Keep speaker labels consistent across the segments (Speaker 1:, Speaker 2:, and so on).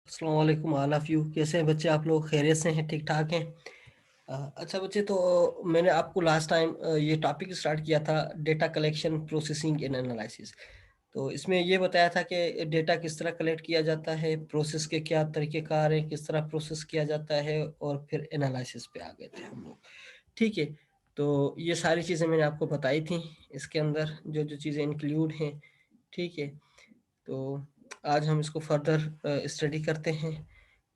Speaker 1: अस्सलाम वालेकुम all of you. कैसे हैं बच्चे? आप लोग खैरियत से हैं? ठीक ठाक हैं? अच्छा बच्चे, तो मैंने आपको लास्ट टाइम ये टॉपिक स्टार्ट किया था, data collection, processing and analysis. तो इसमें ये बताया था कि डेटा किस तरह कलेक्ट किया जाता है, प्रोसेस के क्या तरीक़ेकार हैं, किस तरह प्रोसेस किया जाता है, और फिर एनालिसिस पे आ गए थे हम लोग। ठीक है, तो ये सारी चीज़ें मैंने आपको बताई थी। इसके अंदर जो जो चीज़ें इंक्लूड हैं, ठीक है, तो आज हम इसको फर्दर स्टडी करते हैं।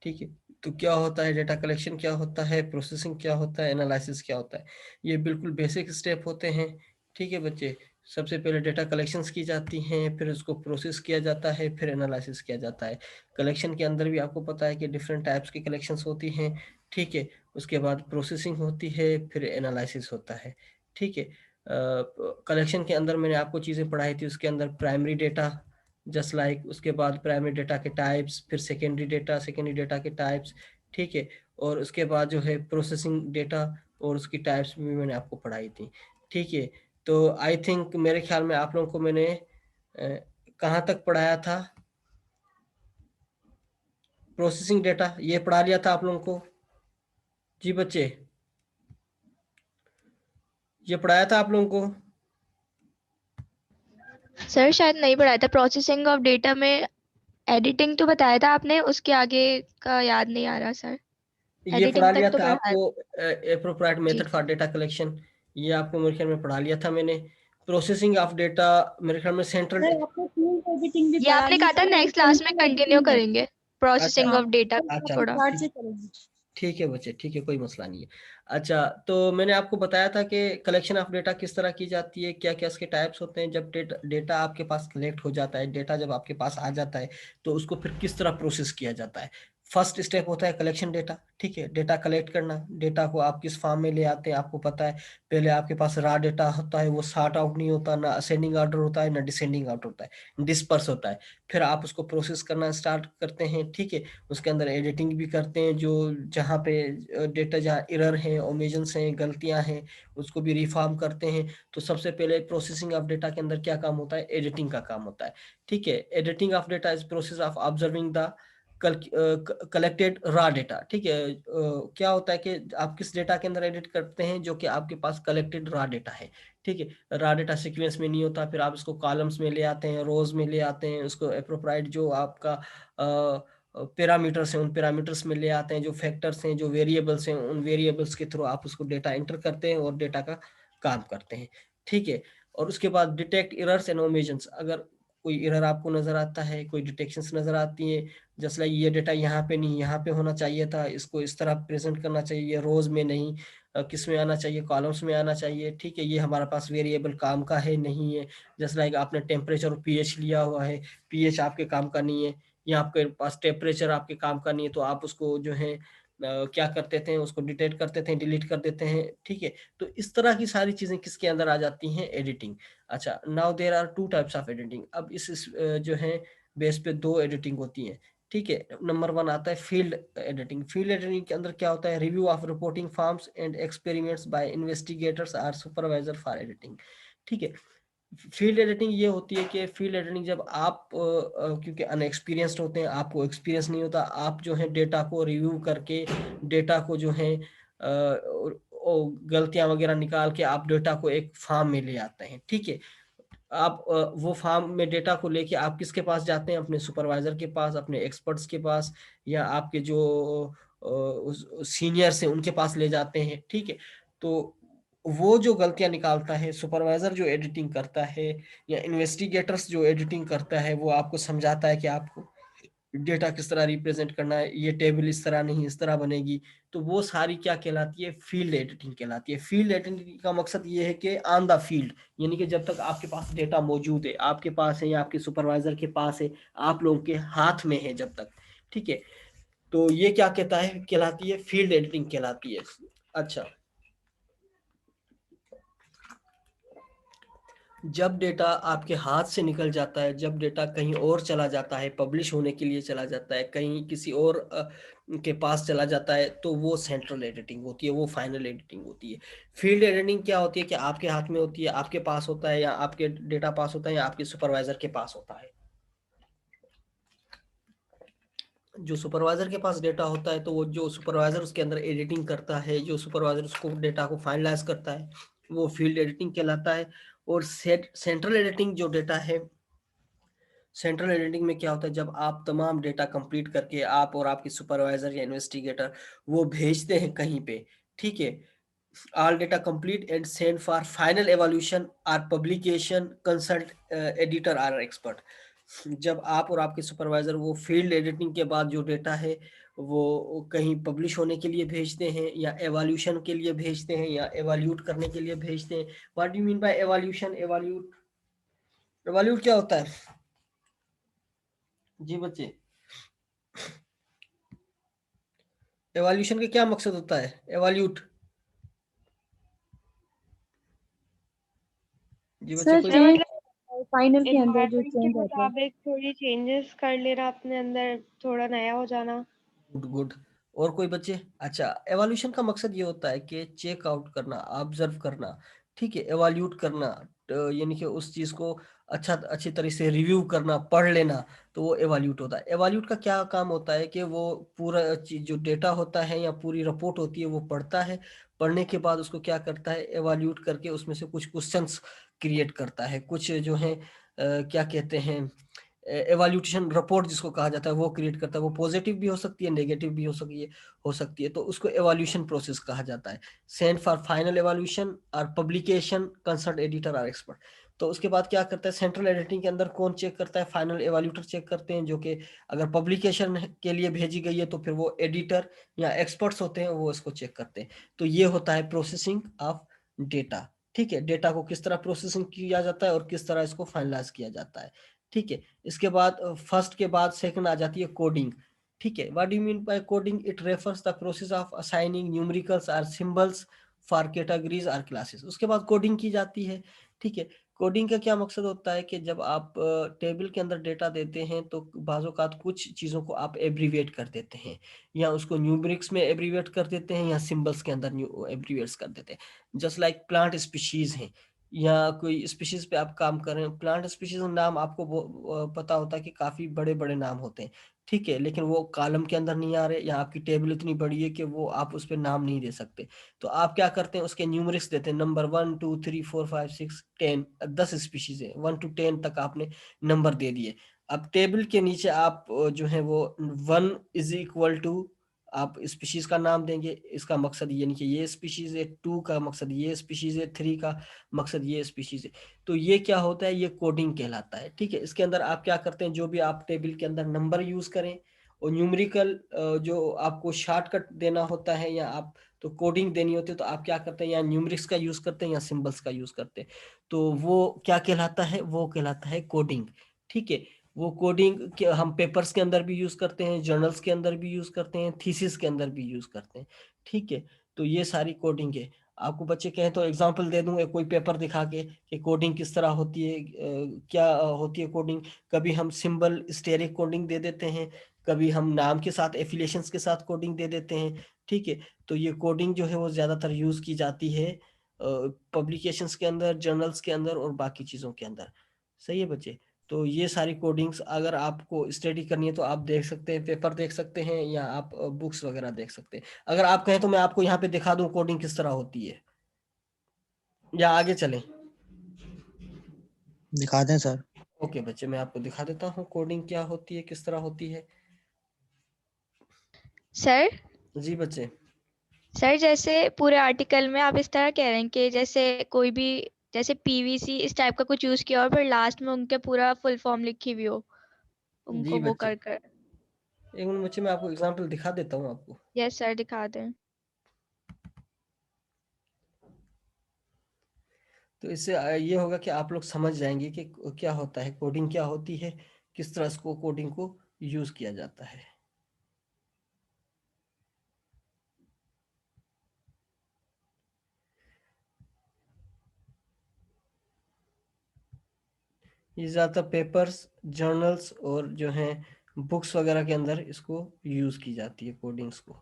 Speaker 1: ठीक है, तो क्या होता है डेटा कलेक्शन, क्या होता है प्रोसेसिंग, क्या होता है एनालिसिस, क्या होता है। ये बिल्कुल बेसिक स्टेप होते हैं। ठीक है बच्चे, सबसे पहले डेटा कलेक्शंस की जाती हैं, फिर उसको प्रोसेस किया जाता है, फिर एनालिसिस किया जाता है। कलेक्शन के अंदर भी आपको पता है कि डिफरेंट टाइप्स की कलेक्शंस होती हैं। ठीक है, उसके बाद प्रोसेसिंग होती है, फिर एनालिसिस होता है। ठीक है, कलेक्शन के अंदर मैंने आपको चीज़ें पढ़ाई थी, उसके अंदर प्राइमरी डेटा, जस्ट लाइक, उसके बाद प्राइमरी डेटा के टाइप्स, फिर सेकेंडरी डेटा के टाइप्स। ठीक है, और उसके बाद जो है प्रोसेसिंग डेटा और उसकी टाइप्स भी मैंने आपको पढ़ाई थी। ठीक है, तो आई थिंक मेरे ख्याल में आप लोगों को मैंने कहाँ तक पढ़ाया था? प्रोसेसिंग डेटा ये पढ़ा लिया था आप लोगों को? जी बच्चे, ये पढ़ाया था आप लोगों को?
Speaker 2: सर शायद नहीं पढ़ाया था। प्रोसेसिंग ऑफ डेटा में एडिटिंग तो बताया था आपने, उसके आगे का याद नहीं आ रहा सर।
Speaker 1: ये पढ़ा
Speaker 2: एडिटिंग तक
Speaker 1: लिया
Speaker 2: तो
Speaker 1: था
Speaker 2: पढ़ा है।
Speaker 1: आपको, एप्रोप्रिएट
Speaker 2: जी
Speaker 1: मेथड फॉर डेटा कलेक्शन, ये आपको मेरे ख्याल में पढ़ा लिया था मैंने। प्रोसेसिंग ऑफ डेटा मेरे ख्याल में सेंट्रल।
Speaker 3: सर आपने फील्ड एडिटिंग भी
Speaker 2: ये
Speaker 3: पढ़ा
Speaker 2: आपने
Speaker 3: ली
Speaker 2: कहा था
Speaker 3: थी और
Speaker 2: नेक्स्ट क्लास में
Speaker 3: सेंट्रल
Speaker 2: कंटिन्यू
Speaker 3: एडिटिंग है।
Speaker 2: करेंगे,
Speaker 1: अच्छा,
Speaker 2: प्रोसेसिंग
Speaker 3: हाँ
Speaker 2: ऑफ डेटा
Speaker 3: तो
Speaker 1: अच्छा,
Speaker 3: आप
Speaker 2: थोड़ा।
Speaker 3: स्टार्ट
Speaker 1: ठीक।
Speaker 3: से करेंगे।
Speaker 1: ठीक है बच्चे, ठीक है, कोई मसला नहीं है। अच्छा, तो मैंने आपको बताया था कि कलेक्शन ऑफ डेटा किस तरह की जाती है, क्या क्या इसके टाइप्स होते हैं। जब डेटा आपके पास कलेक्ट हो जाता है, डेटा जब आपके पास आ जाता है, तो उसको फिर किस तरह प्रोसेस किया जाता है। फर्स्ट स्टेप होता है कलेक्शन डेटा। ठीक है, डेटा कलेक्ट करना, डेटा को आप किस फॉर्म में ले आते हैं आपको पता है। पहले आपके पास रॉ डेटा होता है, वो सॉर्ट आउट नहीं होता, ना असेंडिंग ऑर्डर होता है, ना डिसेंडिंग आउट होता है, डिस्पर्स होता है। फिर आप उसको प्रोसेस करना स्टार्ट करते हैं। ठीक है, उसके अंदर एडिटिंग भी करते हैं, जो जहाँ पे डेटा, जहाँ एरर हैं, ओमिशंस हैं, गलतियाँ हैं, उसको भी रिफॉर्म करते हैं। तो सबसे पहले प्रोसेसिंग ऑफ डेटा के अंदर क्या काम होता है? एडिटिंग का काम होता है। ठीक है, editing of data is process of observing the collected raw data. ठीक है, क्या होता है कि आप किस डेटा के अंदर एडिट करते हैं? जो कि आपके पास कलेक्टेड रॉ डेटा है। ठीक है, रॉ डेटा सीक्वेंस में नहीं होता, फिर आप इसको कॉलम्स में ले आते हैं, रोज में ले आते हैं, उसको एप्रोप्राइट जो आपका पैरामीटर्स हैं, उन पैरामीटर्स में ले आते हैं, जो फैक्टर्स हैं, जो वेरिएबल्स हैं, उन वेरिएबल्स के थ्रू आप उसको डेटा एंटर करते हैं और डेटा का काम करते हैं। ठीक है, और उसके बाद डिटेक्ट एरर्स एंड ओमिशंस। अगर कोई एरर आपको नजर आता है, कोई डिटेक्शंस नजर आती है, जैसे लाइक ये डेटा यहाँ पे नहीं, यहाँ पे होना चाहिए था, इसको इस तरह प्रेजेंट करना चाहिए, ये रोज में नहीं, किस में आना चाहिए, कॉलम्स में आना चाहिए। ठीक है, ये हमारे पास वेरिएबल काम का है नहीं है। जैसे लाइक आपने टेम्परेचर और पीएच लिया हुआ है, पीएच आपके काम का नहीं है, या आपके पास टेम्परेचर आपके काम का नहीं है, तो आप उसको जो है क्या करते थे, उसको डिटेक्ट करते थे, डिलीट कर देते हैं। ठीक है, तो इस तरह की सारी चीजें किसके अंदर आ जाती हैं? एडिटिंग। अच्छा, now there are two types of editing. अब जो है बेस पे दो एडिटिंग होती हैं। ठीक है, नंबर वन आता है फील्ड एडिटिंग। फील्ड एडिटिंग के अंदर क्या होता है? Review of reporting forms and experiments by investigators or supervisor for editing. ठीक है, फील्ड एडिटिंग ये होती है कि फील्ड एडिटिंग जब आप क्योंकि अनएक्सपीरियंस्ड होते हैं, आपको एक्सपीरियंस नहीं होता, आप जो है डेटा को रिव्यू करके, डेटा को जो है गलतियां वगैरह निकाल के आप डेटा को एक फॉर्म में ले आते हैं। ठीक है, आप वो फॉर्म में डेटा को लेके आप किसके पास जाते हैं? अपने सुपरवाइजर के पास, अपने एक्सपर्ट्स के पास, या आपके जो सीनियर्स हैं उनके पास ले जाते हैं। ठीक है, तो वो जो गलतियां निकालता है, सुपरवाइजर जो एडिटिंग करता है, या इन्वेस्टिगेटर्स जो एडिटिंग करता है, वो आपको समझाता है कि आपको डेटा किस तरह रिप्रेजेंट करना है, ये टेबल इस तरह नहीं, इस तरह बनेगी। तो वो सारी क्या कहलाती है? फील्ड एडिटिंग कहलाती है। फील्ड एडिटिंग का मकसद ये है कि ऑन द फील्ड, यानी कि जब तक आपके पास डेटा मौजूद है, आपके पास है या आपके सुपरवाइजर के पास है, आप लोगों के हाथ में है जब तक। ठीक है, तो ये क्या कहता है, कहलाती है फील्ड एडिटिंग कहलाती है। अच्छा, जब डेटा आपके हाथ से निकल जाता है, जब डेटा कहीं और चला जाता है, पब्लिश होने के लिए चला जाता है, कहीं किसी और के पास चला जाता है, तो वो सेंट्रल एडिटिंग होती है, वो फाइनल एडिटिंग होती है। फील्ड एडिटिंग क्या होती है कि आपके हाथ में होती है, आपके पास होता है, या आपके डेटा पास होता है, या आपके सुपरवाइजर के पास होता है। जो सुपरवाइजर के पास डेटा होता है, तो वो जो सुपरवाइजर उसके अंदर एडिटिंग करता है, जो सुपरवाइजर उसको डेटा को फाइनलाइज करता है, वो फील्ड एडिटिंग कहलाता है। और सेंट्रल एडिटिंग जो डेटा है, सेंट्रल एडिटिंग में क्या होता है, जब आप तमाम डेटा कंप्लीट करके आप और आपके सुपरवाइजर या इन्वेस्टिगेटर वो भेजते हैं कहीं पे, ठीक है, all data complete and sent for final evaluation or publication, consult editor or expert। जब आप और आपके सुपरवाइजर वो फील्ड एडिटिंग के बाद जो डेटा है वो कहीं पब्लिश होने के लिए भेजते हैं, या एवोल्यूशन के लिए भेजते हैं, या एवोल्यूट करने के लिए भेजते हैं। What do you mean by evolution, evolute, evolute क्या होता है जी बच्चे? एवोल्यूशन का क्या मकसद होता है, एवोल्यूट जी बच्चे
Speaker 3: सर
Speaker 1: कोई?
Speaker 4: सर
Speaker 3: चेंज
Speaker 4: मतलब
Speaker 3: फाइनल के अंदर जो
Speaker 4: एनवायरनमेंट के
Speaker 3: चेंज आता है।
Speaker 4: मुताबिक थोड़ी चेंजेस कर लेना अपने अंदर, थोड़ा नया हो जाना।
Speaker 1: Good good. और कोई बच्चे? अच्छा, एवोल्यूशन का मकसद ये होता है कि चेक आउट करना, ऑब्जर्व करना, ठीक है, एवोल्यूट करना, यानी कि उस चीज को अच्छी तरह से रिव्यू करना, पढ़ लेना, तो वो एवोल्यूट होता है। एवोल्यूट का क्या काम होता है कि वो पूरा चीज जो डेटा होता है या पूरी रिपोर्ट होती है वो पढ़ता है, पढ़ने के बाद उसको क्या करता है, एवोल्यूट करके उसमें से कुछ क्वेश्चंस क्रिएट करता है, कुछ जो है क्या कहते हैं, एवोल्यूशन रिपोर्ट जिसको कहा जाता है वो क्रिएट करता है। वो पॉजिटिव भी हो सकती है, नेगेटिव भी हो सकती है, तो उसको एवोल्यूशन प्रोसेस कहा जाता है। सेंड फॉर फाइनल एवोल्यूशन और पब्लिकेशन, कंसल्ट एडिटर और एक्सपर्ट। तो उसके बाद क्या करता है, सेंट्रल एडिटिंग के अंदर कौन चेक करता है, फाइनल एवोल्यूटर चेक करते हैं, जो कि अगर पब्लिकेशन के लिए भेजी गई है तो फिर वो एडिटर या एक्सपर्ट्स होते हैं, वो इसको चेक करते हैं। तो ये होता है प्रोसेसिंग ऑफ डेटा। ठीक है, डेटा को किस तरह प्रोसेसिंग किया जाता है और किस तरह इसको फाइनलाइज किया जाता है। ठीक है, इसके बाद फर्स्ट के बाद सेकंड आ जाती है कोडिंग। ठीक है, what do you mean by coding? It refers the process of assigning numericals और सिंबल्स फॉर कैटेगरीज और क्लासेस। उसके बाद कोडिंग की जाती है। ठीक है, कोडिंग का क्या मकसद होता है कि जब आप टेबल के अंदर डेटा देते हैं तो बाज़ औक़ात कुछ चीज़ों को आप एब्रीविएट कर देते हैं, या उसको न्यूमेरिक्स में एब्रीविएट कर देते हैं, या सिंबल्स के अंदर एब्रीविएट्स कर देते हैं। जस्ट लाइक प्लांट स्पीशीज हैं, या कोई स्पीशीज पे आप काम कर रहे हैं, प्लांट स्पीशीज नाम आपको पता होता है कि काफी बड़े बड़े नाम होते हैं। ठीक है, लेकिन वो कॉलम के अंदर नहीं आ रहे, या आपकी टेबल इतनी बड़ी है कि वो आप उस पर नाम नहीं दे सकते। तो आप क्या करते हैं, उसके न्यूमरिक्स देते हैं, नंबर 1 2 3 4 5 6 10, 10 स्पीशीज है, 1 to 10 तक आपने नंबर दे दिए। अब टेबल के नीचे आप जो है वो 1 = आप स्पीशीज का नाम देंगे, इसका मकसद यानी कि ये स्पीशीज है, 2 का मकसद ये स्पीशीज है, 3 का मकसद ये स्पीशीज है। तो ये क्या होता है, ये कोडिंग कहलाता है। ठीक है, इसके अंदर आप क्या करते हैं, जो भी आप टेबल के अंदर नंबर यूज करें, और न्यूमेरिकल जो आपको शॉर्टकट देना होता है, या आप तो कोडिंग देनी होती है, तो आप क्या करते हैं, या न्यूमेरिक्स का यूज करते हैं या सिंबल्स का यूज करते हैं। तो वो क्या कहलाता है, वो कहलाता है कोडिंग। ठीक है, वो कोडिंग के हम पेपर्स के अंदर भी यूज करते हैं, जर्नल्स के अंदर भी यूज करते हैं, थीसिस के अंदर भी यूज करते हैं। ठीक है, तो ये सारी कोडिंग है। आपको बच्चे कहें तो एग्जांपल दे दूं, कोई पेपर दिखा के कि कोडिंग किस तरह होती है, क्या होती है कोडिंग। कभी हम सिंबल स्टेरिक कोडिंग दे देते हैं, कभी हम नाम के साथ एफिलिएशंस के साथ कोडिंग दे देते हैं। ठीक है, तो ये कोडिंग जो है वो ज़्यादातर यूज़ की जाती है पब्लिकेशंस के अंदर, जर्नल्स के अंदर और बाकी चीज़ों के अंदर। सही है बच्चे? तो ये सारी कोडिंग्स अगर आपको स्टडी करनी है तो आप देख सकते हैं, पेपर देख सकते हैं, या आप बुक्स वगैरह देख सकते हैं। अगर आप कहें तो मैं आपको यहाँ पे दिखा दूं कोडिंग किस तरह होती है, या आगे चलें?
Speaker 5: दिखा दें सर।
Speaker 1: ओके बच्चे, मैं आपको दिखा देता हूँ कोडिंग क्या होती है, किस तरह होती है।
Speaker 2: सर
Speaker 1: जी बच्चे।
Speaker 2: सर जैसे पूरे आर्टिकल में आप इस तरह कह रहे हैं कि जैसे कोई भी, जैसे पीवीसी इस टाइप का कुछ यूज किया और फिर लास्ट में उनके पूरा फुल फॉर्म लिखी हुई हो,
Speaker 1: जी
Speaker 2: उनको वो
Speaker 1: बच्चे,
Speaker 2: कर कर।
Speaker 1: एक मिनट बच्चे, मैं आपको एग्जांपल दिखा देता हूँ आपको।
Speaker 2: यस सर, दिखा दें।
Speaker 1: तो इससे ये होगा कि आप लोग समझ जाएंगे कि क्या होता है, कोडिंग क्या होती है, किस तरह इसको कोडिंग को यूज किया जाता है। ये ज़्यादातर पेपर्स, जर्नल्स और जो हैं बुक्स वगैरह के अंदर इसको यूज की जाती है कोडिंग्स को।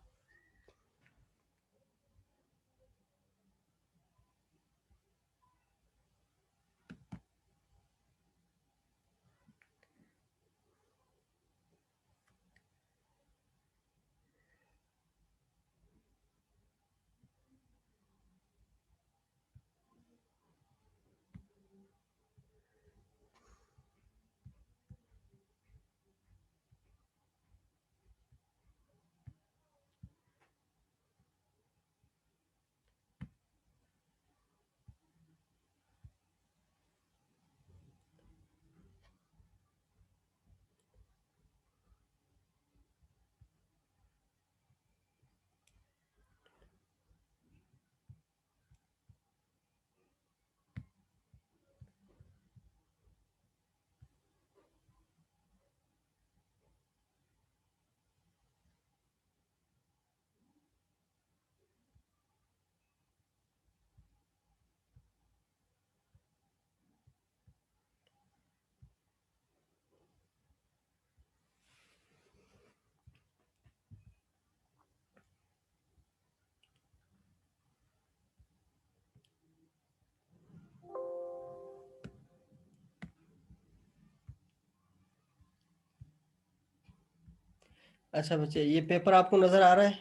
Speaker 1: अच्छा बच्चे, ये पेपर आपको नजर आ रहा है?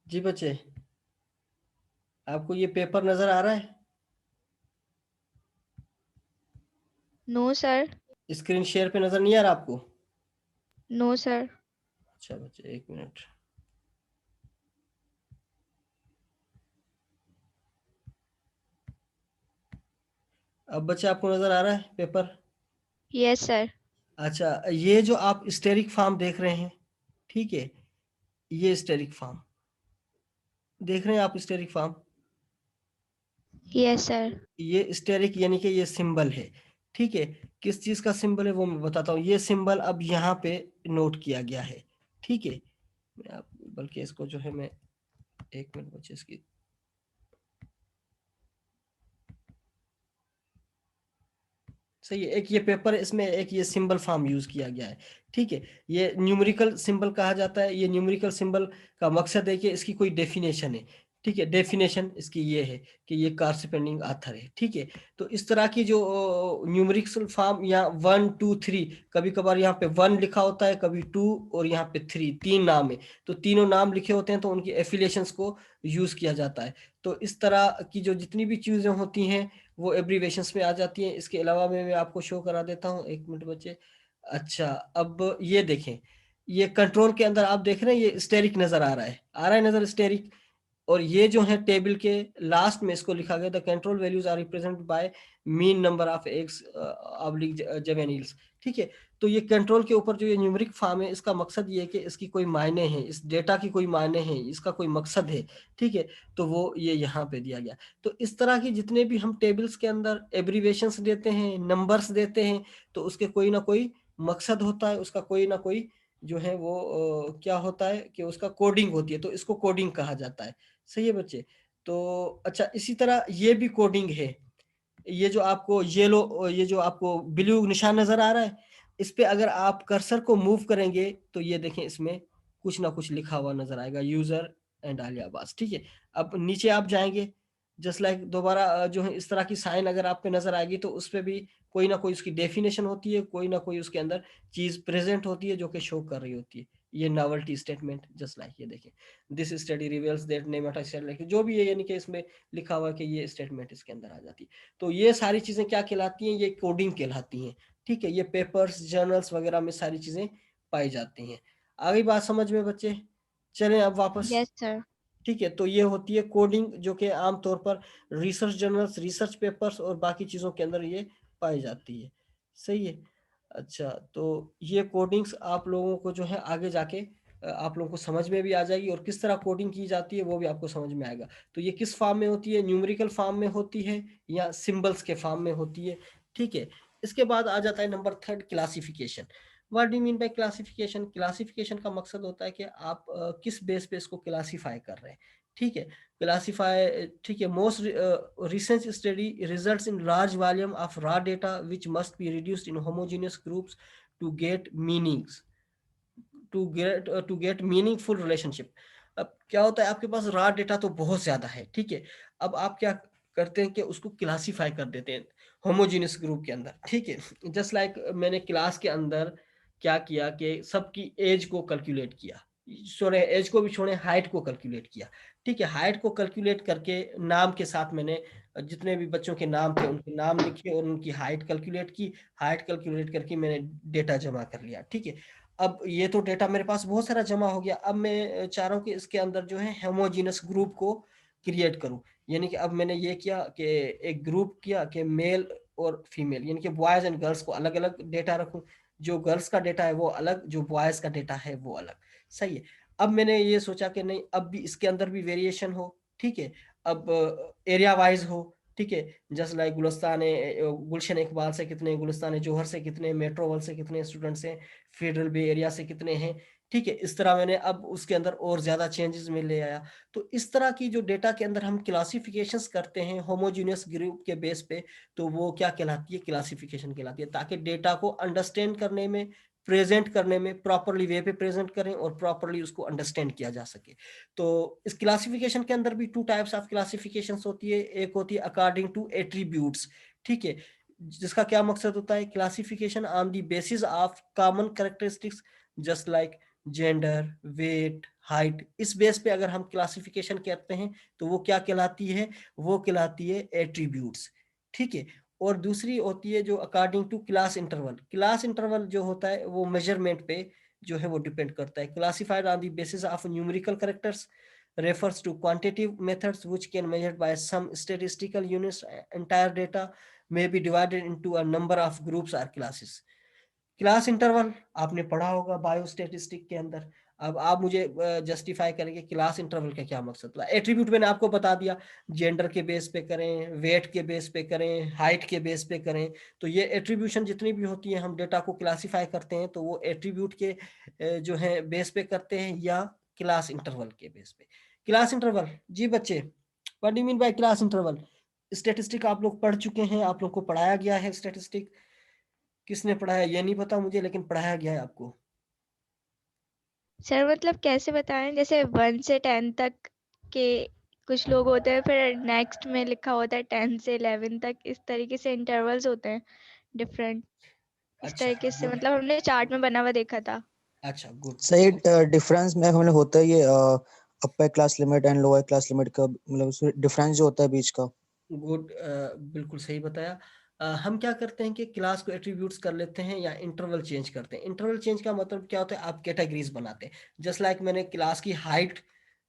Speaker 1: जी बच्चे, आपको ये पेपर नजर आ रहा है?
Speaker 2: No sir.
Speaker 1: स्क्रीन शेयर पे नजर नहीं आ रहा आपको?
Speaker 2: No sir.
Speaker 1: अच्छा बच्चे, एक मिनट। अब बच्चे आपको नजर आ रहा है पेपर?
Speaker 2: Yes sir.
Speaker 1: अच्छा, ये जो आप स्टेरिक फॉर्म देख रहे हैं, ठीक है, ये स्टेरिक फॉर्म देख रहे हैं आप, स्टेरिक फॉर्म।
Speaker 2: Yes sir.
Speaker 1: ये स्टेरिक यानी कि ये सिंबल है, ठीक है। किस चीज का सिंबल है वो मैं बताता हूँ। ये सिंबल अब यहाँ पे नोट किया गया है, ठीक है। मैं आप बल्कि इसको जो है मैं, एक मिनट बच्चे, इसकी सही है। एक ये पेपर है, इसमें एक ये सिंबल फॉर्म यूज किया गया है, ठीक है। ये न्यूमेरिकल सिंबल कहा जाता है। ये न्यूमेरिकल सिंबल का मकसद है कि इसकी कोई डेफिनेशन है, ठीक है। डेफिनेशन इसकी ये है कि ये कॉरस्पॉन्डिंग ऑथर है, ठीक है। तो इस तरह की जो न्यूमेरिकल फॉर्म, या 1 2 3, कभी कभार यहाँ पे 1 लिखा होता है, कभी 2, और यहाँ पे 3, 3 नाम है। तो तीनों नाम लिखे होते हैं, तो उनकी एफिलिएशंस को यूज किया जाता है। तो इस तरह की जो जितनी भी चीजें होती हैं वो एब्रीवेशंस में आ जाती हैं। इसके अलावा मैं आपको शो करा देता हूँ, एक मिनट बच्चे। अच्छा, अब ये देखें, ये कंट्रोल के अंदर आप देख रहे हैं, ये स्टेरिक नजर आ रहा है नजर, स्टेरिक। और ये जो है टेबल के लास्ट में इसको लिखा गया, the control values are represented by mean number of eggs oblique juveniles, ठीक है। तो ये कंट्रोल के ऊपर जो ये न्यूमेरिक फॉर्म है, इसका मकसद ये है कि इसकी कोई मायने है, इस डेटा की कोई मायने है, इसका कोई मकसद है, ठीक है। तो वो ये यहाँ पे दिया गया। तो इस तरह की जितने भी हम टेबल्स के अंदर एब्रीवेशंस देते हैं, नंबर्स देते हैं, तो उसके कोई ना कोई मकसद होता है, उसका कोई ना कोई जो है वो क्या होता है कि उसका कोडिंग होती है, तो इसको कोडिंग कहा जाता है। सही है बच्चे? तो अच्छा, इसी तरह ये भी कोडिंग है। ये जो आपको येलो, ये जो आपको ब्लू निशान नजर आ रहा है, इस पे अगर आप कर्सर को मूव करेंगे तो ये देखें, इसमें कुछ ना कुछ लिखा हुआ नजर आएगा, यूजर एंड आलिया अब्बास, ठीक है। अब नीचे आप जाएंगे, जस्ट लाइक दोबारा जो है इस तरह की साइन अगर आप पे नजर आएगी, तो उस पे भी कोई ना कोई उसकी डेफिनेशन होती है, कोई ना कोई उसके अंदर चीज प्रेजेंट होती है जो कि शो कर रही होती है। ये नॉवेल्टी स्टेटमेंट, जस्ट लाइक ये देखें, this study reveals that nematode, जो भी है, यानी कि इसमें लिखा हुआ कि ये स्टेटमेंट इसके अंदर आ जाती है। तो ये सारी चीजें क्या कहलाती हैं? ये कोडिंग कहलाती हैं, ठीक है। ये पेपर्स, जर्नल्स वगैरह में सारी चीजें पाई जाती हैं। आ गई बात समझ में बच्चे? चलें अब वापस,
Speaker 2: यस सर।
Speaker 1: ठीक है। तो ये होती है कोडिंग, जो कि आमतौर पर रिसर्च जर्नल्स, रिसर्च पेपर्स और बाकी चीज़ों के अंदर ये पाई जाती है। सही है। अच्छा, तो ये कोडिंग्स आप लोगों को जो है आगे जाके आप लोगों को समझ में भी आ जाएगी, और किस तरह कोडिंग की जाती है वो भी आपको समझ में आएगा। तो ये किस फॉर्म में होती है? न्यूमेरिकल फॉर्म में होती है या सिंबल्स के फॉर्म में होती है, ठीक है। इसके बाद आ जाता है number 3, classification. What do mean by classification? Classification का मकसद होता है कि आप किस बेस पे इसको क्लासीफाई कर रहे हैं, ठीक है। क्लासीफाई, ठीक है। Most recent study results in large volume of raw data which must be reduced in homogeneous groups to get meanings, to get meaningful relationship. अब क्या होता है, आपके पास रॉ डेटा तो बहुत ज्यादा है, ठीक है। अब आप क्या करते हैं कि उसको क्लासीफाई कर देते हैं होमोजेनियस ग्रुप के अंदर, ठीक है। जस्ट लाइक मैंने क्लास के अंदर क्या किया कि सबकी एज को कैलकुलेट किया, छोड़े एज को भी, छोड़े हाइट को कैलकुलेट किया, ठीक है। हाइट को कैलकुलेट करके नाम के साथ मैंने जितने भी बच्चों के नाम थे उनके नाम लिखे और उनकी हाइट कैलकुलेट की। हाइट कैलकुलेट करके मैंने डेटा जमा कर लिया, ठीक है। अब ये तो डेटा मेरे पास बहुत सारा जमा हो गया। अब मैं चाह रहा हूँ कि इसके अंदर जो है होमोजीनस ग्रुप को क्रिएट करूँ। यानी कि अब मैंने ये किया कि एक ग्रुप किया कि मेल और फीमेल, यानी कि बॉयज एंड गर्ल्स को अलग अलग डेटा रखूं। जो गर्ल्स का डेटा है वो अलग, जो बॉयज का डेटा है वो अलग। सही है। अब मैंने ये सोचा कि नहीं, अब भी इसके अंदर भी वेरिएशन हो, ठीक है। अब एरिया वाइज हो, ठीक है। जस्ट लाइक गुलशन इकबाल से कितने, गुलिस्तान जौहर से कितने, मेट्रोवल से कितने स्टूडेंट्स हैं, फेडरल बे एरिया से कितने हैं, ठीक है। इस तरह मैंने अब उसके अंदर और ज्यादा चेंजेस में ले आया। तो इस तरह की जो डेटा के अंदर हम क्लासिफिकेशंस करते हैं होमोजीनियस ग्रुप के बेस पे, तो वो क्या कहलाती है? क्लासिफिकेशन कहलाती है। ताकि डेटा को अंडरस्टैंड करने में, प्रेजेंट करने में प्रॉपरली वे पे प्रेजेंट करें और प्रॉपरली उसको अंडरस्टैंड किया जा सके। तो इस क्लासिफिकेशन के अंदर भी 2 टाइप्स ऑफ क्लासिफिकेशंस होती है। एक होती है अकॉर्डिंग टू एट्रीब्यूट्स, ठीक है, जिसका क्या मकसद होता है? Classification on the basis of common characteristics just like gender, weight, height. इस बेस पे अगर हम क्लासिफिकेशन करते हैं तो वो क्या कहलाती है, वो कहलाती है एट्रीब्यूट्स। ठीक है। और दूसरी होती है जो according to class interval. Class interval जो होता है वो मेजरमेंट पे जो है वो डिपेंड करता है। Classified on the basis of numerical characters, refers to quantitative methods which can measured by some statistical units. Entire data may be divided into a number of groups or classes. Class interval आपने पढ़ा होगा बायोस्टैटिस्टिक के अंदर। अब आप मुझे justify करेंगे class interval का क्या मकसद था। एट्रीब्यूट मैंने आपको बता दिया, जेंडर के बेस पे करें, वेट के बेस पे करें, हाइट के बेस पे करें। तो ये एट्रीब्यूशन जितनी भी होती है, हम डेटा को क्लासीफाई करते हैं तो वो एट्रीब्यूट के जो है बेस पे करते हैं या क्लास इंटरवल के बेस पे। क्लास इंटरवल, जी बच्चे, what do you mean by class interval? Statistic आप लोग पढ़ चुके हैं, आप लोग को पढ़ाया गया है स्टैटिस्टिक। किसने पढ़ाया ये नहीं पता मुझे, लेकिन पढ़ाया गया है आपको।
Speaker 2: सर मतलब कैसे बताएं, जैसे 1 से 10 तक के कुछ लोग होते हैं, फिर नेक्स्ट में लिखा होता है 10 से 11 तक, इस तरीके से इंटरवल्स होते हैं डिफरेंट। इस
Speaker 1: अच्छा
Speaker 2: तरीके से
Speaker 1: गुड।
Speaker 2: मतलब हमने चार्ट में बना हुआ देखा था।
Speaker 1: अच्छा गुड।
Speaker 3: सही डिफरेंस में हमने होता है ये upper class limit and lower class limit का, मतलब डिफरेंस जो होता है बीच का।
Speaker 1: गुड, बिल्कुल सही बताया। हम क्या करते हैं कि क्लास को एट्रीब्यूट्स कर लेते हैं या इंटरवल चेंज करते हैं। इंटरवल चेंज का मतलब क्या होता है, आप कैटेगरीज बनाते हैं। जस्ट लाइक मैंने क्लास की हाइट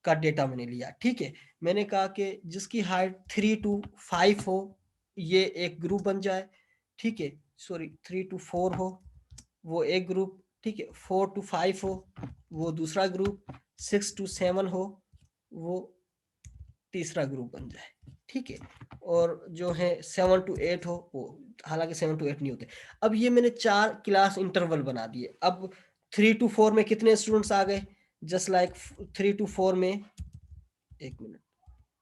Speaker 1: का डेटा मैंने लिया, ठीक है। मैंने कहा कि जिसकी हाइट 3 to 5 हो ये एक ग्रुप बन जाए, ठीक है। सॉरी 3 to 4 हो वो एक ग्रुप, ठीक है। 4 to 5 हो वो दूसरा ग्रुप, 6 to 7 हो वो तीसरा ग्रुप बन जाए, ठीक है। और जो है 7 to 8 हो वो, हालांकि 7 to 8 नहीं होते। अब ये मैंने 4 क्लास इंटरवल बना दिए। अब 3 to 4 में कितने स्टूडेंट्स आ गए, जस्ट लाइक 3 to 4 में, एक मिनट,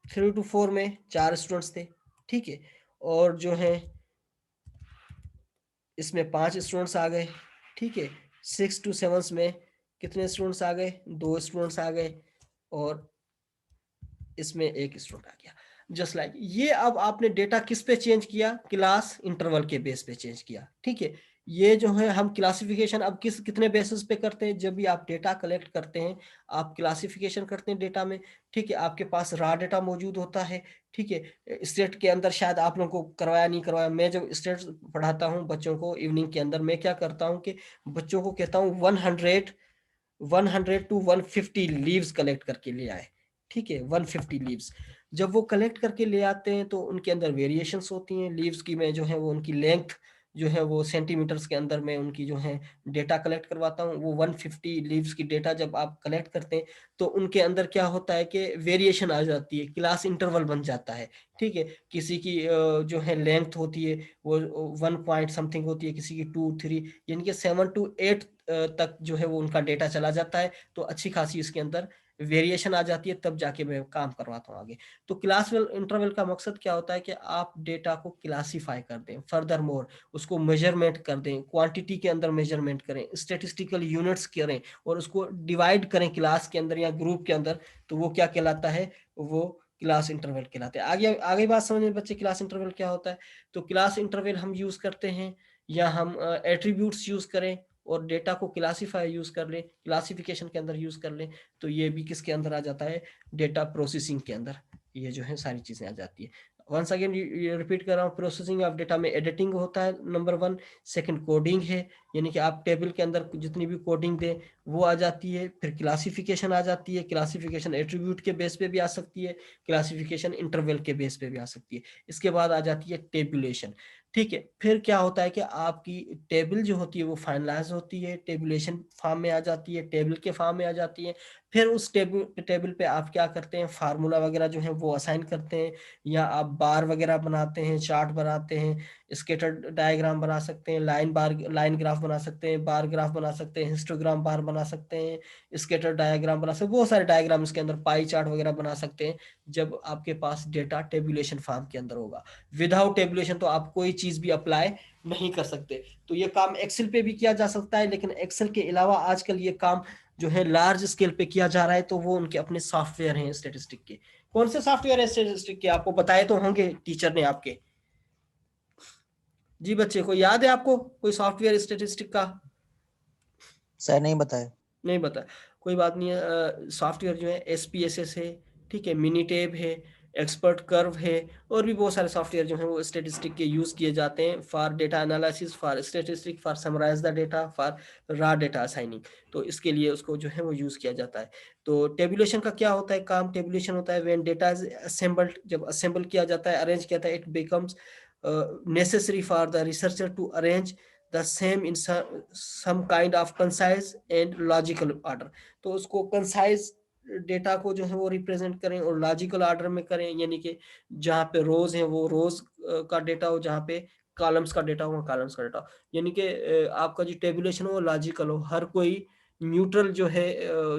Speaker 1: 3 to 4 में 4 स्टूडेंट्स थे, ठीक है। और जो है इसमें 5 स्टूडेंट्स आ गए, ठीक है। 6 to 7 में कितने स्टूडेंट्स आ गए, 2 स्टूडेंट्स आ गए। और इसमें एक स्टूडेंट आ गया, जस्ट लाइक ये। अब आपने डेटा किस पे चेंज किया, क्लास इंटरवल के बेस पे चेंज किया, ठीक है। ये जो है हम क्लासिफिकेशन अब कितने बेसिस पे करते हैं, जब भी आप डेटा कलेक्ट करते हैं आप क्लासिफिकेशन करते हैं डेटा में, ठीक है। आपके पास रॉ डेटा मौजूद होता है, ठीक है। स्टेट के अंदर शायद आप लोगों को करवाया नहीं करवाया, मैं जब स्टेट पढ़ाता हूँ बच्चों को इवनिंग के अंदर, मैं क्या करता हूँ कि बच्चों को कहता हूँ 100 to 150 लीव्स कलेक्ट करके ले आए, ठीक है। 150 लीव्स जब वो कलेक्ट करके ले आते हैं तो उनके अंदर वेरिएशंस होती हैं लीव्स की। मैं जो है वो उनकी लेंथ जो है वो सेंटीमीटर्स के अंदर में उनकी जो है डेटा कलेक्ट करवाता हूँ। वो 150 लीव्स की डेटा जब आप कलेक्ट करते हैं तो उनके अंदर क्या होता है कि वेरिएशन आ जाती है, क्लास इंटरवल बन जाता है, ठीक है। किसी की जो है लेंथ होती है वो 1 पॉइंट समथिंग होती है, किसी की 2 3, यानी कि 7 to 8 तक जो है वो उनका डेटा चला जाता है। तो अच्छी खासी इसके अंदर वेरिएशन आ जाती है, तब जाके मैं काम करवाता हूँ आगे। तो क्लास इंटरवल का मकसद क्या होता है कि आप डेटा को क्लासीफाई कर दें, फर्दर मोर उसको मेजरमेंट कर दें, क्वांटिटी के अंदर मेजरमेंट करें, स्टेटिस्टिकल यूनिट्स करें और उसको डिवाइड करें क्लास के अंदर या ग्रुप के अंदर। तो वो क्या कहलाता है, वो क्लास इंटरवल कहलाते हैं। आगे आगे बात समझ में बच्चे, क्लास इंटरवल क्या होता है। तो क्लास इंटरवल हम यूज करते हैं या हम एट्रीब्यूट्स यूज करें और डेटा को क्लासीफाई यूज कर लें, क्लासिफिकेशन के अंदर यूज कर लें, तो ये भी किसके अंदर आ जाता है, डेटा प्रोसेसिंग के अंदर ये जो है सारी चीजें आ जाती है। वंस अगेन रिपीट कर रहा हूँ, प्रोसेसिंग ऑफ डेटा में एडिटिंग होता है नंबर 1, सेकंड कोडिंग है, यानी कि आप टेबल के अंदर जितनी भी कोडिंग दें वो आ जाती है। फिर क्लासिफिकेशन आ जाती है, क्लासिफिकेशन एट्रीब्यूट के बेस पे भी आ सकती है, क्लासिफिकेशन इंटरवल के बेस पे भी आ सकती है। इसके बाद आ जाती है टेबुलेशन, ठीक है। फिर क्या होता है कि आपकी टेबल जो होती है वो फाइनलाइज होती है, टेबुलेशन फॉर्म में आ जाती है, टेबल के फॉर्म में आ जाती है। फिर उस टेबल पे आप क्या करते हैं, फार्मूला वगैरह जो है वो असाइन करते हैं, या आप बार वगैरह बनाते हैं, चार्ट बनाते हैं, स्केटर डायग्राम बना सकते हैं, लाइन ग्राफ बना सकते हैं, बार ग्राफ बना सकते हैं, हिस्टोग्राम बार बना सकते हैं, स्केटर डायग्राम बना सकते हैं, बहुत सारे डायग्राम इसके अंदर, पाई चार्ट वगैरह बना सकते हैं जब आपके पास डेटा टेबुलेशन फॉर्म के अंदर होगा। विदाउट टेबुलेशन तो आप कोई चीज भी अप्लाई नहीं कर सकते। तो ये काम एक्सेल पे भी किया जा सकता है, लेकिन एक्सेल के अलावा आजकल ये काम जो है लार्ज स्केल पे किया जा रहा है, तो वो उनके अपने सॉफ्टवेयर हैं स्टैटिस्टिक के। कौन से सॉफ्टवेयर है स्टैटिस्टिक के, आपको बताए तो होंगे टीचर ने आपके। जी बच्चे, कोई याद है आपको कोई सॉफ्टवेयर स्टैटिस्टिक का?
Speaker 3: सर नहीं बताया।
Speaker 1: नहीं बता, कोई बात नहीं है। सॉफ्टवेयर जो है SPSS है, ठीक है, मिनीटेब है, एक्सपर्ट कर्व है, और भी बहुत सारे सॉफ्टवेयर जो हैं वो स्टेटिस्टिक के यूज़ किए जाते हैं for data analysis, for statistic, for summarise the data, for raw data assigning. तो इसके लिए उसको जो है वो यूज़ किया जाता है। तो टेबुलेशन का क्या होता है काम? टेबुलेशन होता है व्हेन डेटा इज असेंबल्ड, जब असेंबल किया जाता है, अरेंज किया जाता है, it becomes necessary for the researcher to arrange the same in some kind of concise and logical order। तो उसको concise डेटा को जो है वो रिप्रेजेंट करें और लॉजिकल ऑर्डर में करें, यानी कि जहाँ पे रोज है वो रोज का डेटा हो, जहाँ पे कॉलम्स का डेटा हो कॉलम्स का डेटा हो, यानी कि आपका जो टेबुलेशन हो वो लॉजिकल हो, हर कोई न्यूट्रल जो है,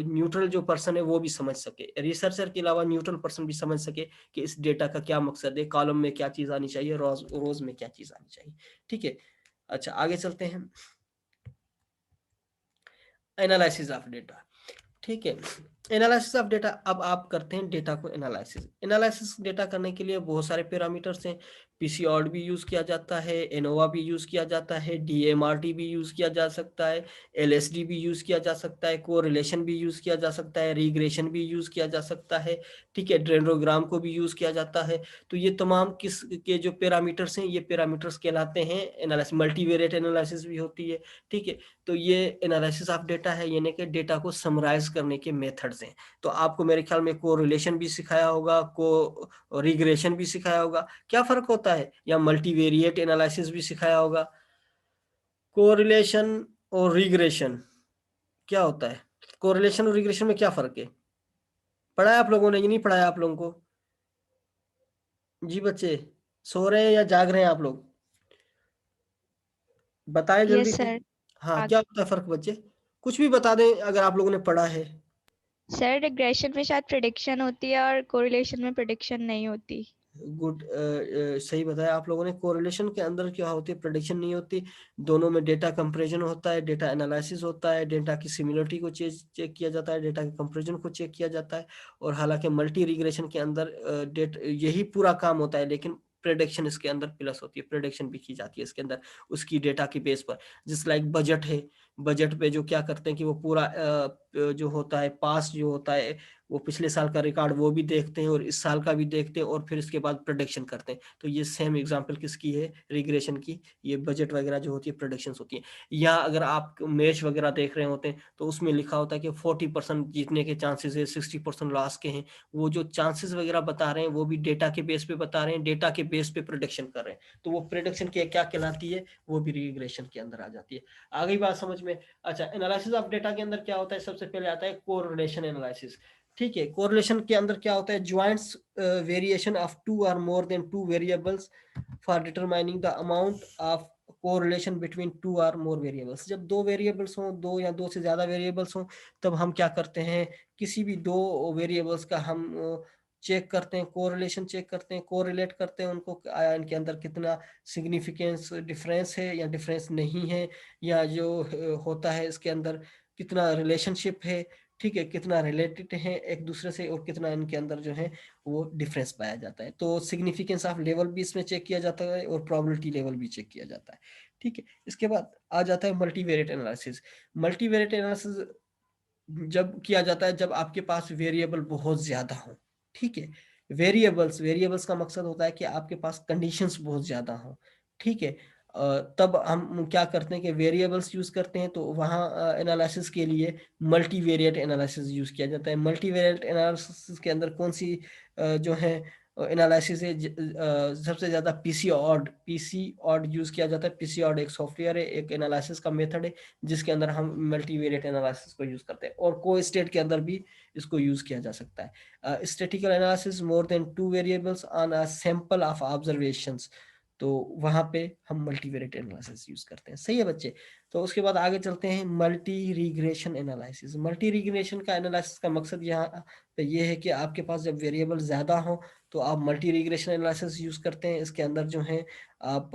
Speaker 1: न्यूट्रल जो पर्सन है वो भी समझ सके, रिसर्चर के अलावा न्यूट्रल पर्सन भी समझ सके कि इस डेटा का क्या मकसद है, कॉलम में क्या चीज़ आनी चाहिए, रोज रोज में क्या चीज़ आनी चाहिए। ठीक है, अच्छा आगे चलते हैं। एनालिसिस ऑफ डेटा, ठीक है, एनालिसिस ऑफ डेटा। अब आप करते हैं डेटा को एनालिसिस। एनालिसिस डेटा करने के लिए बहुत सारे पैरामीटर्स हैं। पीसीऑर्ड भी यूज किया जाता है, एनोवा भी यूज किया जाता है, डीएमआरटी भी यूज किया जा सकता है, एलएसडी भी यूज किया जा सकता है, कोरिलेशन भी यूज किया जा सकता है, रिग्रेशन भी यूज किया जा सकता है, ठीक है, डेंड्रोग्राम को भी यूज किया जाता है। तो ये तमाम किस के जो पैरामीटर्स हैं, ये पैरामीटर्स कहलाते हैं एनालिसिस। मल्टीवेरिएट एनालिसिस भी होती है, ठीक है। तो ये एनालिसिस ऑफ डेटा है, यानी कि डेटा को समराइज करने के मेथड्स हैं। तो आपको मेरे ख्याल में कोरिलेशन भी सिखाया होगा, को रिग्रेशन भी सिखाया होगा। क्या फर्क होता है? या मल्टीवेरिएट एनालिसिस भी सिखाया होगा। कोरिलेशन और रिग्रेशन क्या होता है? कोरिलेशन और रिग्रेशन में क्या फर्क है? पढ़ाया आप लोगों ने कि नहीं पढ़ाया आप लोगों को? जी बच्चे, सो रहे हैं या जाग रहे हैं आप लोग? बताएं जल्दी
Speaker 2: यस
Speaker 1: से।
Speaker 2: सर।
Speaker 1: हाँ, क्या होता है फर्क बच्चे? कुछ भी बता दें अगर आप लोगों ने पढ़ा है।
Speaker 2: सर रिग्रेशन में शायद प्रेडिक्शन होती है और कोरिलेशन में प्रेडिक्शन नहीं होती।
Speaker 1: गुड, सही बताया आप लोगों ने। कोरिलेशन के अंदर क्या होती है? प्रेडिक्शन नहीं होती। दोनों में डेटा कंपैरिजन होता है, डेटा एनालिसिस होता है, डेटा की सिमिलरिटी को चेक किया जाता है, डेटा के कंपैरिजन को चेक किया जाता है। और हालांकि मल्टी रिग्रेशन के अंदर यही पूरा काम होता है, लेकिन प्रेडिक्शन इसके अंदर प्लस होती है, प्रेडिक्शन भी की जाती है इसके अंदर उसकी डेटा की बेस पर। जिस लाइक बजट है, बजट पे जो क्या करते हैं कि वो पूरा जो होता है पास जो होता है, वो पिछले साल का रिकॉर्ड वो भी देखते हैं और इस साल का भी देखते हैं और फिर इसके बाद प्रोडिक्शन करते हैं। तो ये सेम एग्जांपल किसकी है? रिग्रेशन की। ये बजट वगैरह जो होती है प्रोडिक्शंस होती है। या अगर आप मैच वगैरह देख रहे होते हैं तो उसमें लिखा होता है कि 40% जीतने के चांसेस है, 60% लॉस के हैं। वो जो चांसेस वगैरह बता रहे हैं वो भी डेटा के बेस पे बता रहे हैं, डेटा के बेस पे प्रोडिक्शन कर रहे हैं। तो वो प्रोडिक्शन क्या कहलाती है? वो भी रिग्रेशन के अंदर आ जाती है। आ गई बात समझ में? अच्छा, एनालिसिस ऑफ डेटा के अंदर क्या होता है? सबसे पहले आता है कोरिलेशन एनालिसिस। ठीक है, कोरिलेशन के अंदर क्या होता है? ज्वाइंट्स वेरिएशन ऑफ टू और more than two variables for determining the amount of correlation between two और मोर वेरिएबल्स। जब दो वेरिएबल्स हों, दो या दो से ज्यादा वेरिएबल्स हों, तब हम क्या करते हैं? किसी भी दो वेरिएबल्स का हम चेक करते हैं, कोरिलेशन चेक करते हैं, कोरिलेट करते हैं उनको, आया इनके अंदर कितना सिग्निफिकेंस डिफरेंस है या डिफरेंस नहीं है, या जो होता है इसके अंदर कितना रिलेशनशिप है, ठीक है, कितना रिलेटेड है एक दूसरे से, और कितना इनके अंदर जो है वो डिफरेंस पाया जाता है। तो सिग्निफिकेंस ऑफ लेवल भी इसमें चेक किया जाता है और प्रोबेबिलिटी लेवल भी चेक किया जाता है। ठीक है, इसके बाद आ जाता है मल्टीवेरिएट एनालिसिस। मल्टीवेरिएट एनालिसिस जब किया जाता है जब आपके पास वेरिएबल बहुत ज्यादा हो। ठीक है, वेरिएबल्स वेरिएबल्स का मकसद होता है कि आपके पास कंडीशंस बहुत ज्यादा हो। ठीक है, तब हम क्या करते हैं कि वेरिएबल्स यूज करते हैं। तो वहाँ एनालिसिस के लिए मल्टीवेरिएट एनालिसिस यूज किया जाता है। मल्टीवेरिएट एनालिसिस के अंदर कौन सी जो है एनालिसिस है, सबसे ज्यादा पीसी ऑड यूज किया जाता है। पीसी ऑड एक सॉफ्टवेयर है, एक एनालिसिस का मेथड है जिसके अंदर हम मल्टीवेरिएट एनालिसिस को यूज करते हैं, और को स्टेट के अंदर भी इसको यूज किया जा सकता है। Statistical analysis more than two variables on a sample of observations. तो वहां पे हम मल्टीवेरिएट एनालिसिस यूज करते हैं। सही है बच्चे? तो उसके बाद आगे चलते हैं multi regression analysis. Multi regression का एनालिसिस का मकसद यहाँ पे ये है कि आपके पास जब वेरिएबल ज्यादा हो तो आप मल्टी रिग्रेशन एनालिसिस यूज करते हैं। इसके अंदर जो है आप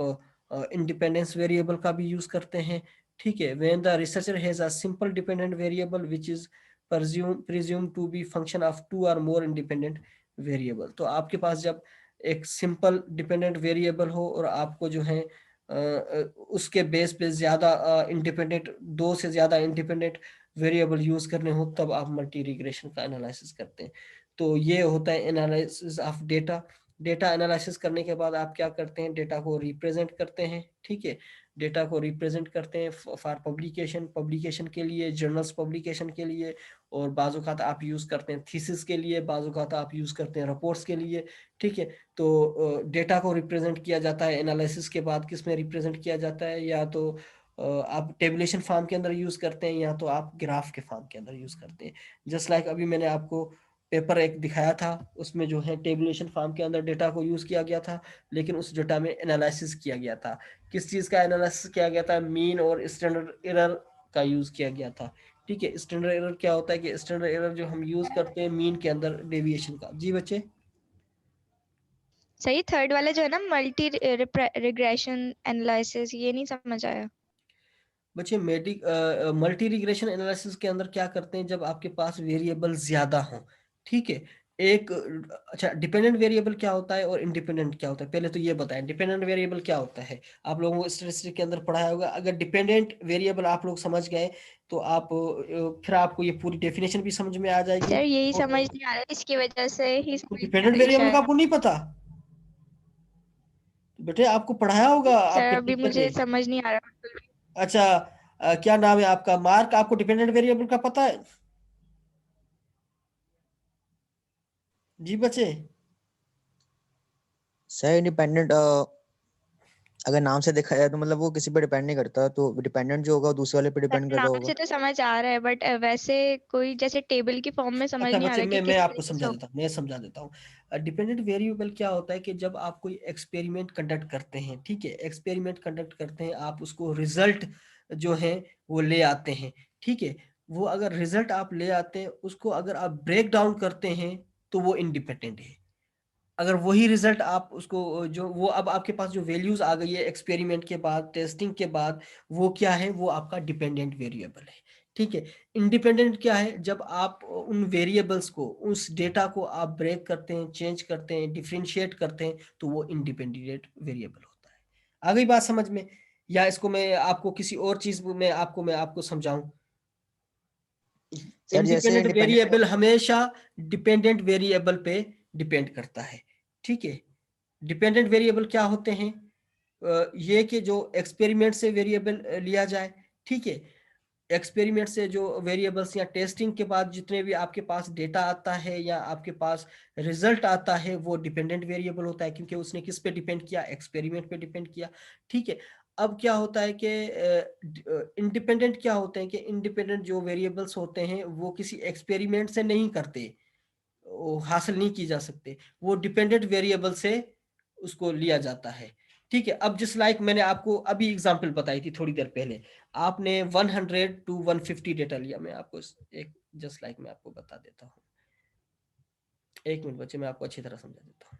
Speaker 1: इंडिपेंडेंस वेरिएबल का भी यूज करते हैं। ठीक है, when the researcher has a simple dependent variable which is presumed to be function of two or more independent variable। तो आपके पास जब एक सिंपल डिपेंडेंट वेरिएबल हो और आपको जो है उसके बेस पे ज्यादा इंडिपेंडेंट, 2 से ज्यादा इंडिपेंडेंट वेरिएबल यूज करने हो तब आप मल्टी रिग्रेशन का एनालिसिस करते हैं। तो ये होता है analysis of data. Data analysis करने के बाद आप क्या करते हैं, डेटा को रिप्रेजेंट करते हैं। ठीक है, डेटा को रिप्रेजेंट करते हैं फॉर पब्लिकेशन, पब्लिकेशन के लिए, जर्नल्स पब्लिकेशन के लिए, और बाज़-औक़ात आप यूज़ करते हैं थीसिस के लिए, बाज़-औक़ात आप यूज़ करते हैं रिपोर्ट्स के लिए। ठीक है, तो डेटा को रिप्रेजेंट किया जाता है एनालिसिस के बाद, किस में रिप्रेजेंट किया जाता है, या तो आप टेबुलेशन फॉर्म के अंदर यूज़ करते हैं, या तो आप ग्राफ के फॉर्म के अंदर यूज़ करते हैं। जस्ट लाइक अभी मैंने आपको पेपर एक दिखाया था, उसमें जो है टेबुलेशन फॉर्म के अंदर डेटा को यूज़ किया गया था, लेकिन उस डेटा में एनालिसिस किया गया था। किस चीज़ का एनालिसिस किया गया था? मीन और स्टैंडर्ड एरर का यूज़ किया गया था। ठीक है, स्टैंडर्ड एरर क्या होता है कि स्टैंडर्ड एरर जो हम यूज़ करते हैं मीन के अंदर डेविएशन का। जी बच्चे?
Speaker 2: सही, थर्ड वाला जो है ना मल्टी रिग्रेशन एनालिसिस, ये नहीं समझ आया।
Speaker 1: बच्चे मल्टी रिग्रेशन एनालिसिस के अंदर क्या करते हैं, जब आपके पास वेरिएबल ज्यादा हो। ठीक है, एक अच्छा, डिपेंडेंट वेरिएबल क्या होता है और इंडिपेंडेंट क्या होता है, पहले तो ये बताएं डिपेंडेंट वेरिएबल क्या होता है। आप लोगों को स्टैटिस्टिक्स के अंदर पढ़ाया होगा। अगर डिपेंडेंट वेरिएबल आप लोग समझ गए तो आप फिर आपको ये पूरी डेफिनेशन भी समझ में आ जाएगी।
Speaker 2: सर यही समझ नहीं आ रहा, इसकी वजह से ही
Speaker 1: तो
Speaker 2: समझ नहीं आ
Speaker 1: डिपेंडेंट
Speaker 2: रही
Speaker 1: वेरिएबल का
Speaker 2: शायद।
Speaker 1: आपको नहीं पता? बेटे आपको पढ़ाया होगा
Speaker 2: सर
Speaker 1: आपके
Speaker 2: अभी
Speaker 1: टीचर
Speaker 2: मुझे
Speaker 1: ने।
Speaker 2: समझ नहीं आ रहा बिल्कुल भी।
Speaker 1: अच्छा, क्या नाम है आपका? मार्क, आपको डिपेंडेंट वेरिएबल का पता है? जी बच्चे?
Speaker 3: सर इंडिपेंडेंट अगर नाम से देखा जाए तो मतलब वो किसी पे डिपेंड नहीं करता, तो डिपेंडेंट जो होगा वो दूसरे वाले पे
Speaker 2: सर
Speaker 3: डिपेंड कर रहा
Speaker 2: नाम
Speaker 3: होगा।
Speaker 2: से तो समझ आ रहा है, बट वैसे कोई जैसे टेबल की फॉर्म में समझ
Speaker 1: अच्छा
Speaker 2: नहीं आ
Speaker 1: बच्चे,
Speaker 2: रहा कि
Speaker 1: मैं
Speaker 2: किस
Speaker 1: आपको
Speaker 2: तरीके से
Speaker 1: समझा देता हूँ, मैं समझा देता हूँ। डिपेंडेंट वेरिएबल क्या होता है कि जब आप कोई एक्सपेरिमेंट कंडक्ट करते हैं, ठीक है, एक्सपेरिमेंट कंडक्ट करते हैं, आप उसको रिजल्ट जो है वो ले आते हैं। ठीक है, वो अगर रिजल्ट आप ले आते हैं, उसको अगर आप ब्रेक डाउन करते हैं तो वो इंडिपेंडेंट है। अगर वही रिजल्ट आप उसको जो वो अब आपके पास जो वैल्यूज आ गई है एक्सपेरिमेंट के बाद, टेस्टिंग के बाद, वो क्या है? वो आपका डिपेंडेंट वेरिएबल है। ठीक है, इंडिपेंडेंट क्या है? जब आप उन वेरिएबल्स को, उस डेटा को आप ब्रेक करते हैं, चेंज करते हैं, डिफरेंशिएट करते हैं, तो वो इंडिपेंडेंट वेरिएबल होता है। आ गई बात समझ में? या इसको मैं आपको किसी और चीज में आपको समझाऊं?
Speaker 3: सर जैसे
Speaker 1: इंडिपेंडेंट
Speaker 3: इंडिपेंडेंट
Speaker 1: वेरिएबल हमेशा डिपेंडेंट वेरिएबल पे डिपेंड करता है। ठीक है, डिपेंडेंट वेरिएबल क्या होते हैं? ये कि जो एक्सपेरिमेंट से वेरिएबल लिया जाए। ठीक है, एक्सपेरिमेंट से जो वेरिएबल्स या टेस्टिंग के बाद जितने भी आपके पास डेटा आता है या आपके पास रिजल्ट आता है, वो डिपेंडेंट वेरिएबल होता है, क्योंकि उसने किस पे डिपेंड किया? एक्सपेरिमेंट पे डिपेंड किया। ठीक है, अब क्या होता है कि इंडिपेंडेंट क्या होते हैं कि इंडिपेंडेंट जो वेरिएबल्स होते हैं वो किसी एक्सपेरिमेंट से नहीं करते, वो हासिल नहीं की जा सकते, वो डिपेंडेंट वेरिएबल से उसको लिया जाता है। ठीक है, अब जिस लाइक मैंने आपको अभी एग्जांपल बताई थी थोड़ी देर पहले, आपने 100 to 150 डेटा लिया। मैं आपको एक जस्ट लाइक मैं आपको बता देता हूँ, एक मिनट बच्चे, मैं आपको अच्छी तरह समझा देता हूँ।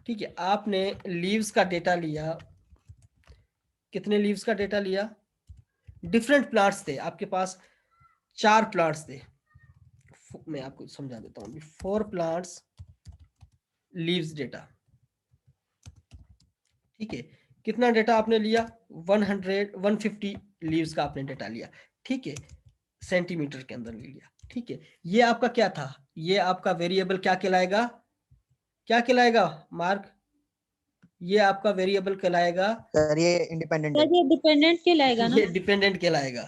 Speaker 1: ठीक है, आपने लीव्स का डेटा लिया। कितने लीव्स का डेटा लिया? डिफरेंट प्लांट्स थे आपके पास, 4 प्लांट्स थे। मैं आपको समझा देता हूँ, 4 प्लांट्स लीव्स डेटा। ठीक है, कितना डेटा आपने लिया? 150 लीव्स का आपने डेटा लिया। ठीक है, सेंटीमीटर के अंदर ले लिया। ठीक है, ये आपका क्या था? ये आपका वेरिएबल क्या कहलाएगा? क्या कहलाएगा मार्क? ये आपका वेरिएबल कहलाएगा,
Speaker 3: सर ये इंडिपेंडेंट है।
Speaker 5: सर ये डिपेंडेंट कहलाएगा ना?
Speaker 1: ये डिपेंडेंट कहलाएगा,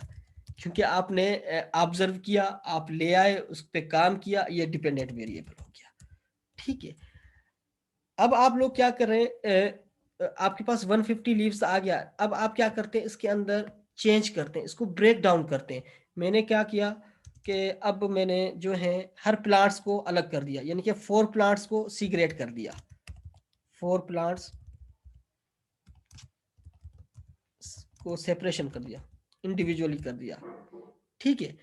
Speaker 1: क्योंकि आपने ऑब्जर्व किया, आप ले आए, उस पर काम किया, ये डिपेंडेंट वेरिएबल हो गया। ठीक है, अब आप लोग क्या कर रहे हैं? आपके पास 150 लीव्स आ गया। अब आप क्या करते हैं? इसके अंदर चेंज करते हैं, इसको ब्रेक डाउन करते हैं। मैंने क्या किया कि अब मैंने जो है हर प्लांट्स को अलग कर दिया, यानी कि 4 प्लांट्स को सीग्रेट कर दिया, 4 प्लांट्स को सेपरेशन कर दिया, इंडिविजुअली कर दिया। ठीक है,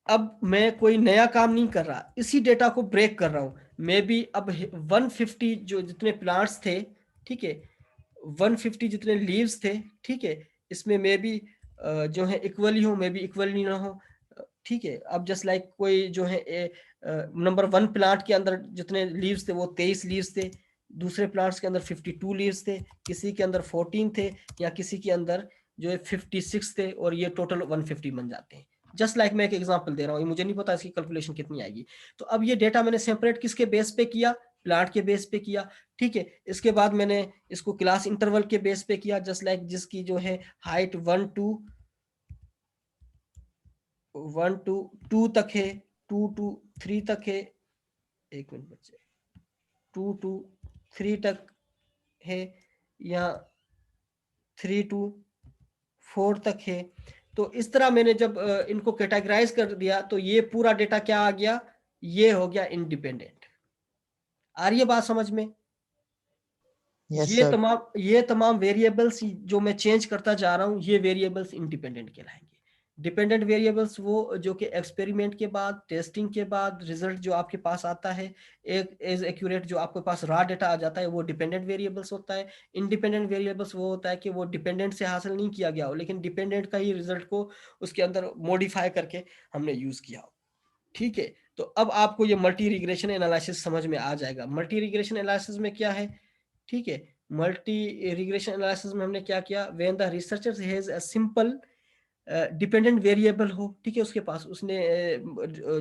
Speaker 1: अब मैं कोई नया काम नहीं कर रहा, इसी डेटा को ब्रेक कर रहा हूं। मैं भी अब 150 जो जितने प्लांट्स थे, ठीक है, 150 जितने लीव्स थे, ठीक है, इसमें मैं भी जो है इक्वली हूँ, मैं भी इक्वली ना हूँ। ठीक है, अब जस्ट लाइक कोई जो है नंबर 1 प्लांट के अंदर जितने लीव्स थे वो 23 लीव्स थे, दूसरे प्लांट्स के अंदर 52 लीव्स थे, किसी के अंदर 14 थे, या किसी के अंदर जो है 56 थे, और ये टोटल 150 बन जाते हैं। जस्ट लाइक मैं एक एग्जांपल दे रहा हूँ, मुझे नहीं पता इसकी कैलकुलेशन कितनी आएगी। तो अब ये डेटा मैंने सेपरेट किसके बेस पे किया, प्लांट के बेस पे किया, ठीक है। इसके बाद मैंने इसको क्लास इंटरवल के बेस पे किया, जस्ट लाइक जिसकी जो है हाइट 1 to 2 तक है, 2 to 3 तक है, एक मिनट बच्चे, 2 to 3 तक है, या 3 to 4 तक है। तो इस तरह मैंने जब इनको कैटेगराइज कर दिया, तो ये पूरा डेटा क्या आ गया, ये हो गया इंडिपेंडेंट। आ रही है बात समझ में?
Speaker 3: यस
Speaker 1: ये
Speaker 3: सर।
Speaker 1: ये तमाम वेरिएबल्स जो मैं चेंज करता जा रहा हूं, ये वेरिएबल्स इंडिपेंडेंट कहलाएंगे। डिपेंडेंट वेरिएबल्स वो जो कि एक्सपेरिमेंट के बाद, टेस्टिंग के बाद रिजल्ट जो आपके पास आता है, एक एज एक्यूरेट जो आपके पास रॉ डेटा आ जाता है, वो डिपेंडेंट वेरिएबल्स होता है। इंडिपेंडेंट वेरिएबल्स वो होता है कि वो डिपेंडेंट से हासिल नहीं किया गया हो, लेकिन डिपेंडेंट का ही रिजल्ट को उसके अंदर मॉडिफाई करके हमने यूज किया हो, ठीक है। तो अब आपको ये मल्टी रिग्रेशन एनालिसिस समझ में आ जाएगा। मल्टी रिग्रेशन एनालिसिस में क्या है, ठीक है। मल्टी रिग्रेशन एनालिसिस में हमने क्या किया, when the researcher has a simple dependent variable हो, ठीक है, उसके पास उसने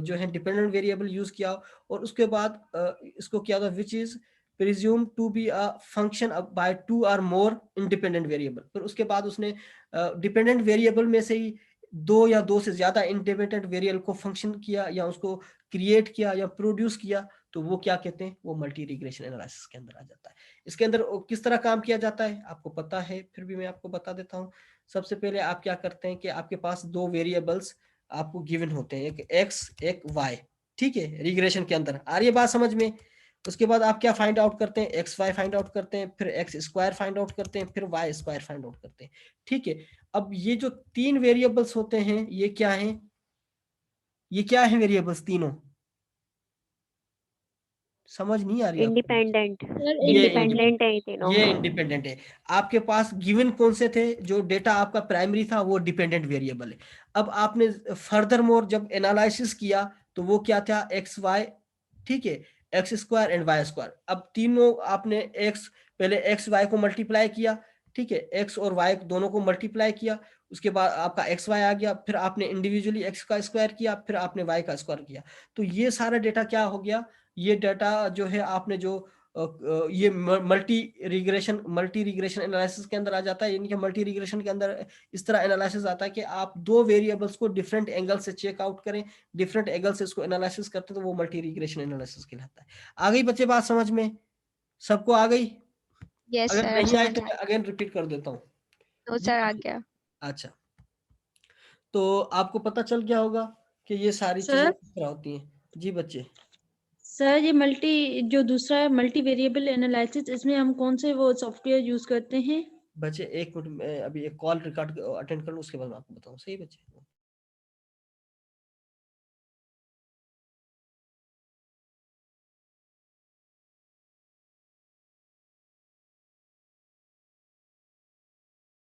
Speaker 1: जो है डिपेंडेंट वेरिएबल यूज किया, और उसके बाद इसको किया था which is presume to be a function by 2 or more independent variable. फिर उसके बाद उसने डिपेंडेंट वेरिएबल में से ही 2 या 2 से ज्यादा इंडिपेंडेंट वेरिएबल को फंक्शन किया, या उसको क्रिएट किया, या प्रोड्यूस किया, तो वो क्या कहते हैं, वो मल्टी रिग्रेशन एनालिसिस के अंदर आ जाता है। इसके अंदर किस तरह काम किया जाता है आपको पता है, फिर भी मैं आपको बता देता हूँ। सबसे पहले आप क्या करते हैं कि आपके पास 2 वेरिएबल्स आपको गिवन होते हैं, एक एक्स एक वाई, ठीक है, रिग्रेशन के अंदर। आ रही है बात समझ में? उसके बाद आप क्या फाइंड आउट करते हैं, एक्स वाई फाइंड आउट करते हैं, फिर एक्स स्क्वायर फाइंड आउट करते हैं, फिर वाई स्क्वायर फाइंड आउट करते हैं, ठीक है। अब ये जो 3 वेरिएबल्स होते हैं, ये क्या है, ये क्या है वेरिएबल्स तीनों, समझ नहीं आ रही आपको?
Speaker 4: इंडिपेंडेंट
Speaker 1: ये
Speaker 4: इंडिपेंडेंट है ये तीनों।
Speaker 1: ये इंडिपेंडेंट है। आपके पास गिवन कौन से थे, जो डेटा आपका प्राइमरी था वो डिपेंडेंट वेरिएबल है। अब आपने फर्दर मोर जब एनालिसिस किया, तो वो क्या था, एक्स वाई, ठीक है, X square and Y square. अब तीनों आपने एक्स, पहले एक्स वाई को मल्टीप्लाई किया, ठीक है, एक्स और वाई दोनों को मल्टीप्लाई किया, उसके बाद आपका एक्स वाई आ गया, फिर आपने इंडिविजुअली एक्स का स्क्वायर किया, फिर आपने वाई का स्क्वायर किया। तो ये सारा डेटा क्या हो गया, ये डेटा जो है आपने जो ये मल्टी रिग्रेशन एनालिसिस के अंदर आ जाता है। यानी कि मल्टी रिग्रेशन के अंदर इस तरह एनालिसिस आता है कि आप 2 वेरिएबल्स को डिफरेंट एंगल से चेक आउट करें, डिफरेंट एंगल से इसको एनालिसिस करते हैं, तो वो मल्टी रिग्रेशन एनालिसिस कहलाता है। आ गई बच्चे बात समझ में? सबको आ गई?
Speaker 2: यस
Speaker 1: अगर
Speaker 2: सर, अब
Speaker 1: नहीं आए
Speaker 2: समझ
Speaker 1: तो
Speaker 2: आ
Speaker 1: मैं अगेन रिपीट कर देता हूँ।
Speaker 2: तो
Speaker 1: जी
Speaker 2: सर आ गया।
Speaker 1: अच्छा, तो आपको पता चल गया होगा कि ये सारी चीजें
Speaker 5: सर
Speaker 1: किस तरह होती हैं। जी बच्चे।
Speaker 5: सर ये जो दूसरा है मल्टी वेरिएबल एनालिसिस, इसमें हम कौन से वो सॉफ्टवेयर यूज करते हैं?
Speaker 1: बच्चे एक मिनट में अभी एक कॉल रिकॉर्ड अटेंड कर लूँ, उसके बाद मैं आपको बताऊँ, सही बच्चे?